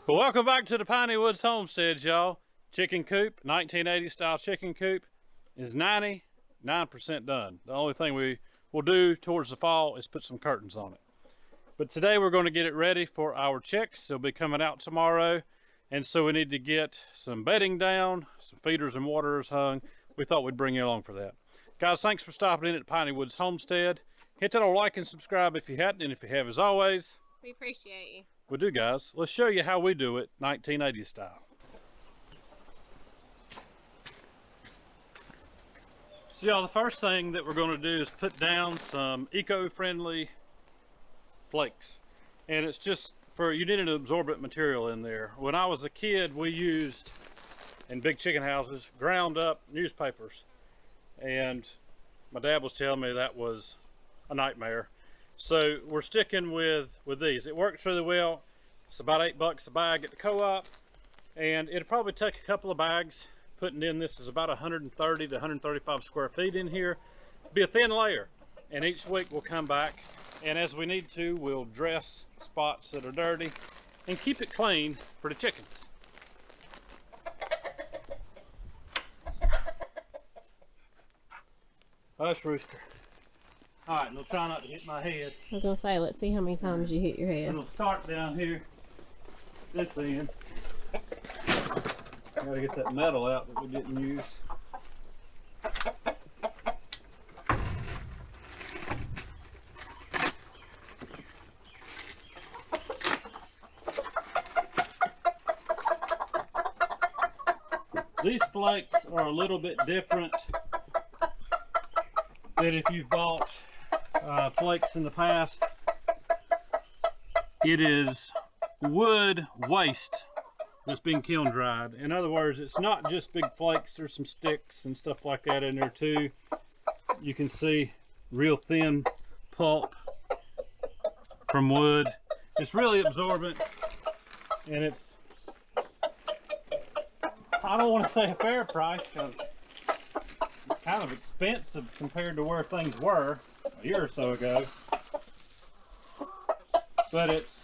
Well, welcome back to the Piney Woods Homestead, y'all. Chicken coop, 1980 style chicken coop is 99% done. The only thing we will do towards the fall is put some curtains on it. But today we're going to get it ready for our chicks. They'll be coming out tomorrow. And so we need to get some bedding down, some feeders and waterers hung. We thought we'd bring you along for that. Guys, thanks for stopping in at Piney Woods Homestead. Hit that like and subscribe if you hadn't, and if you have, as always, we appreciate you. We do, guys. Let's show you how we do it 1980 style. So y'all, the first thing that we're going to do is put down some eco-friendly flakes. And it's just for, you need an absorbent material in there. When I was a kid, we used, in big chicken houses, ground up newspapers. And my dad was telling me that was a nightmare. So we're sticking with these. It works really well. It's about $8 a bag at the co-op, and it'll probably take a couple of bags. Putting in this is about 130 to 135 square feet in here. Be a thin layer, and each week we'll come back, and as we need to, we'll dress spots that are dirty and keep it clean for the chickens. Hush, rooster. All right, we'll try not to hit my head. I was gonna say, let's see how many times you hit your head. It'll start down here, this end. Gotta get that metal out that we didn't use. These flakes are a little bit different than if you've bought flakes in the past. It is wood waste that's being kiln dried. In other words, it's not just big flakes. There's some sticks and stuff like that in there too. You can see real thin pulp from wood. It's really absorbent, and it's, I don't want to say a fair price because it's kind of expensive compared to where things were a year or so ago, but it's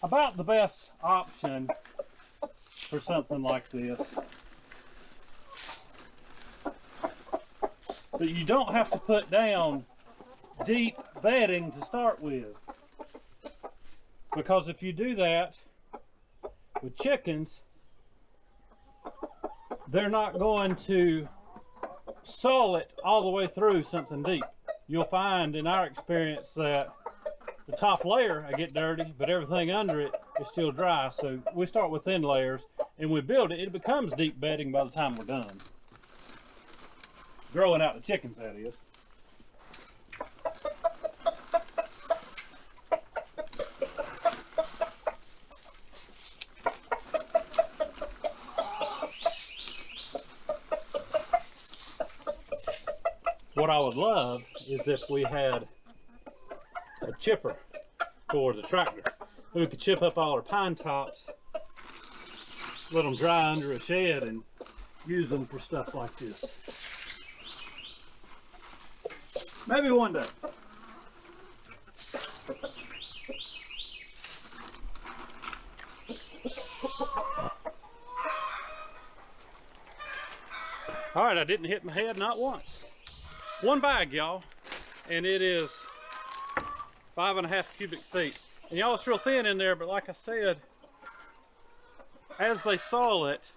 about the best option for something like this. But you don't have to put down deep bedding to start with, because if you do that with chickens, they're not going to saw it all the way through something deep. You'll find in our experience that the top layer I get dirty, but everything under it is still dry. So we start with thin layers and we build it. It becomes deep bedding by the time we're done. Growing out the chickens, that is. What I would love is if we had a chipper for the tractor. We could chip up all our pine tops, let them dry under a shed, and use them for stuff like this. Maybe one day. All right, I didn't hit my head, not once. One bag, y'all, and it is 5.5 cubic feet. And y'all, it's real thin in there, but like I said, as they saw it,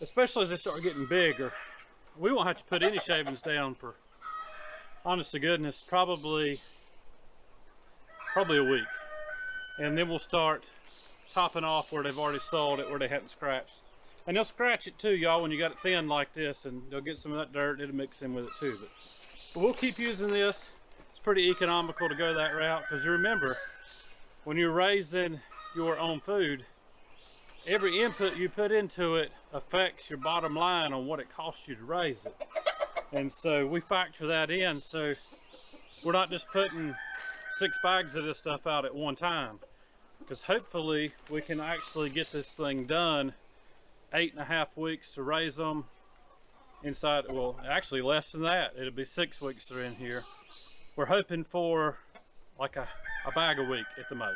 especially as they start getting bigger, we won't have to put any shavings down for, honest to goodness, probably a week. And then we'll start topping off where they've already sawed it, where they haven't scratched. And they'll scratch it too, y'all, when you got it thin like this, and they'll get some of that dirt. It'll mix in with it too. But we'll keep using this. It's pretty economical to go that route, because you remember, when you're raising your own food, every input you put into it affects your bottom line on what it costs you to raise it. And so we factor that in, so we're not just putting 6 bags of this stuff out at one time, because hopefully we can actually get this thing done 8.5 weeks to raise them inside. Well, actually less than that. It'll be 6 weeks they're in here. We're hoping for like a bag a week at the most.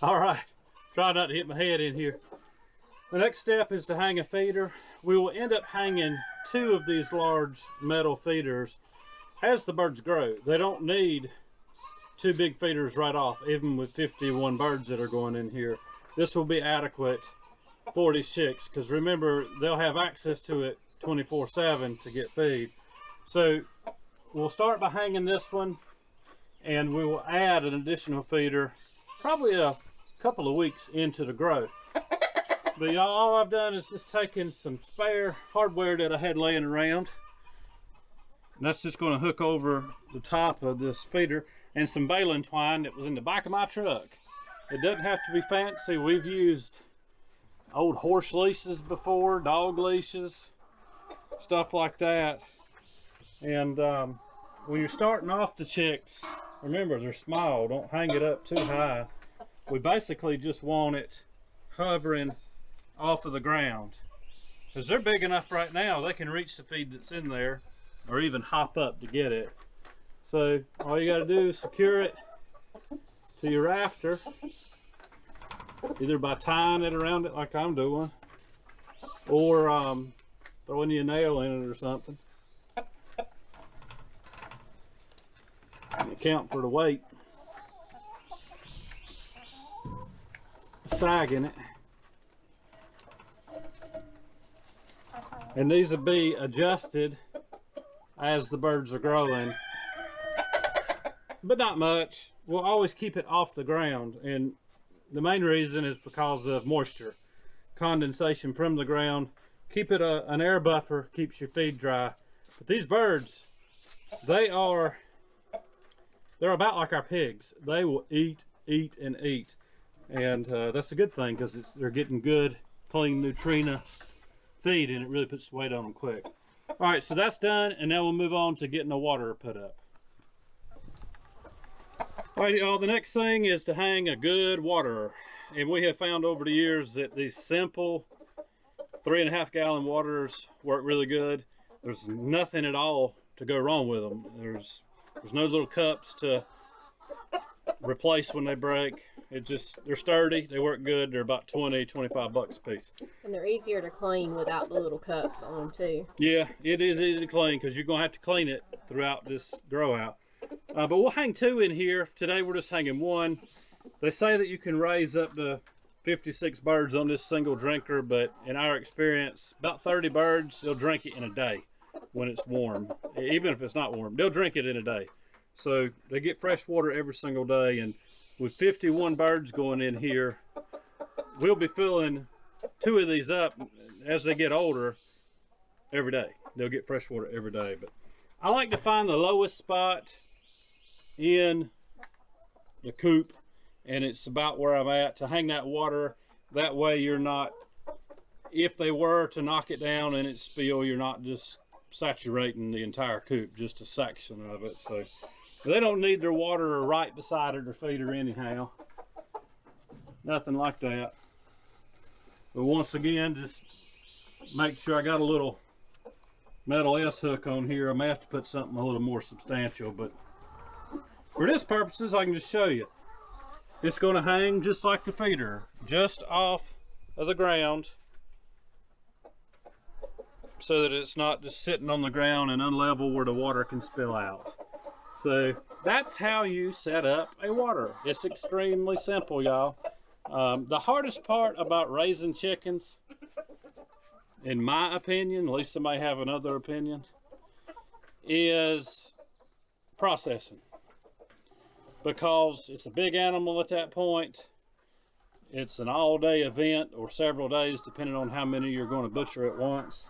All right, try not to hit my head in here. The next step is to hang a feeder. We will end up hanging 2 of these large metal feeders as the birds grow. They don't need 2 big feeders right off, even with 51 birds that are going in here. This will be adequate for these chicks, because remember, they'll have access to it 24/7 to get feed. So we'll start by hanging this one, and we will add an additional feeder probably a couple of weeks into the growth. But y'all, all I've done is just taken some spare hardware that I had laying around, and that's just going to hook over the top of this feeder, and some baling twine that was in the back of my truck. It doesn't have to be fancy. We've used old horse leashes before, dog leashes, stuff like that. And when you're starting off the chicks, remember they're small, don't hang it up too high. We basically just want it hovering off of the ground, because they're big enough right now they can reach the feed that's in there, or even hop up to get it. So all you got to do is secure it to your rafter, either by tying it around it like I'm doing, or throwing you a nail in it or something. And account for the weight, sagging it. And these will be adjusted as the birds are growing, but not much. We'll always keep it off the ground, and the main reason is because of moisture, condensation from the ground. Keep it an air buffer, keeps your feed dry. But these birds, they're about like our pigs. They will eat, and eat, and that's a good thing, because they're getting good, clean Nutrina feed, and it really puts weight on them quick. All right, so that's done, and now we'll move on to getting the water put up. All right, y'all, the next thing is to hang a good waterer. And we have found over the years that these simple 3.5 gallon waterers work really good. There's nothing at all to go wrong with them. There's no little cups to replace when they break. They're sturdy, they work good. They're about 20-25 bucks a piece. And they're easier to clean without the little cups on them too. Yeah, it is easy to clean, because you're gonna have to clean it throughout this grow out. But we'll hang 2 in here. Today we're just hanging 1. They say that you can raise up to 56 birds on this single drinker, but in our experience, about 30 birds, they'll drink it in a day when it's warm. Even if it's not warm, they'll drink it in a day. So they get fresh water every single day, and with 51 birds going in here, we'll be filling 2 of these up as they get older every day. They'll get fresh water every day. But I like to find the lowest spot in the coop, and it's about where I'm at, to hang that water. That way you're not, if they were to knock it down and it spill, you're not just saturating the entire coop, just a section of it. So they don't need their water right beside their feeder anyhow. Nothing like that. But once again, just make sure I got a little metal S hook on here. I may have to put something a little more substantial, but for this purposes, I can just show you. It's going to hang just like the feeder, just off of the ground, so that it's not just sitting on the ground and unlevel where the water can spill out. So that's how you set up a water. It's extremely simple, y'all. The hardest part about raising chickens, in my opinion, at least somebody have another opinion, is processing. Because it's a big animal at that point. It's an all-day event, or several days, depending on how many you're going to butcher at once.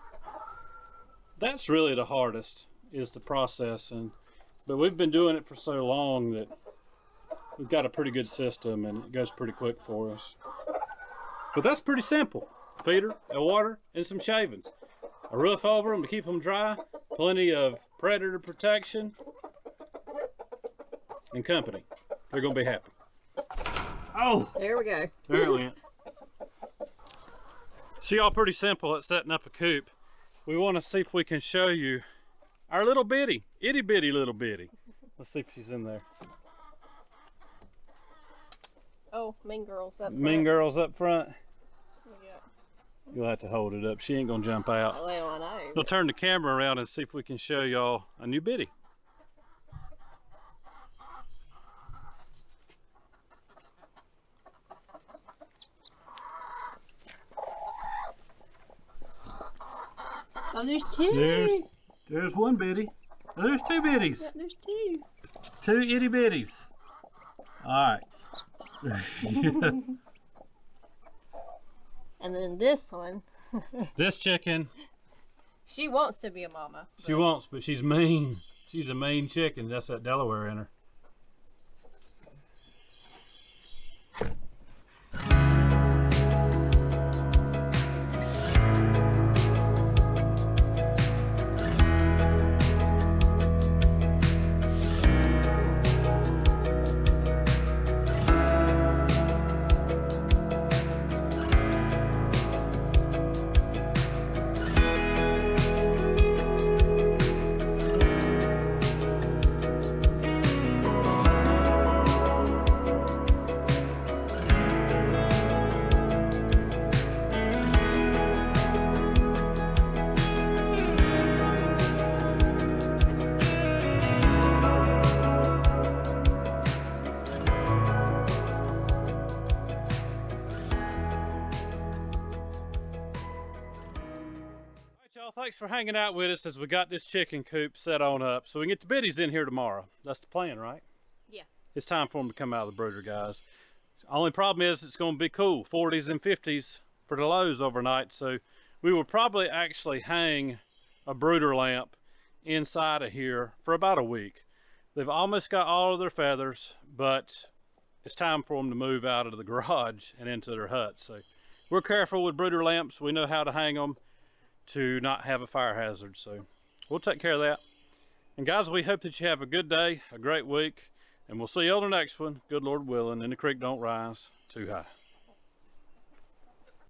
That's really the hardest, is the processing. But we've been doing it for so long that we've got a pretty good system, and it goes pretty quick for us. But that's pretty simple. Feeder, a water, and some shavings. A roof over them to keep them dry. Plenty of predator protection. And company. They're going to be happy. Oh! There we go. There it went. So y'all, pretty simple at setting up a coop. We want to see if we can show you our little bitty, itty bitty little bitty. Let's see if she's in there. Oh, Mean Girls up front. Mean Girls up front. Yeah. You'll have to hold it up. She ain't gonna jump out. Well, I know. We'll turn the camera around and see if we can show y'all a new bitty. Oh, there's two. There's one bitty. Oh, there's two bitties. Yeah, there's two. Two itty bitties. All right. And then this one. This chicken, She wants to be a mama. she wants, but she's mean. She's a mean chicken. That's that Delaware in her. Y'all, thanks for hanging out with us as we got this chicken coop set on up so we can get the biddies in here tomorrow. That's the plan, right? Yeah. It's time for them to come out of the brooder, guys. Only problem is it's going to be cool, 40s and 50s for the lows overnight, so we will probably actually hang a brooder lamp inside of here for about a week. They've almost got all of their feathers, but it's time for them to move out of the garage and into their huts. So we're careful with brooder lamps. We know how to hang them to not have a fire hazard, so we'll take care of that. And guys, we hope that you have a good day, a great week, and we'll see you on the next one, good Lord willing, and the creek don't rise too high.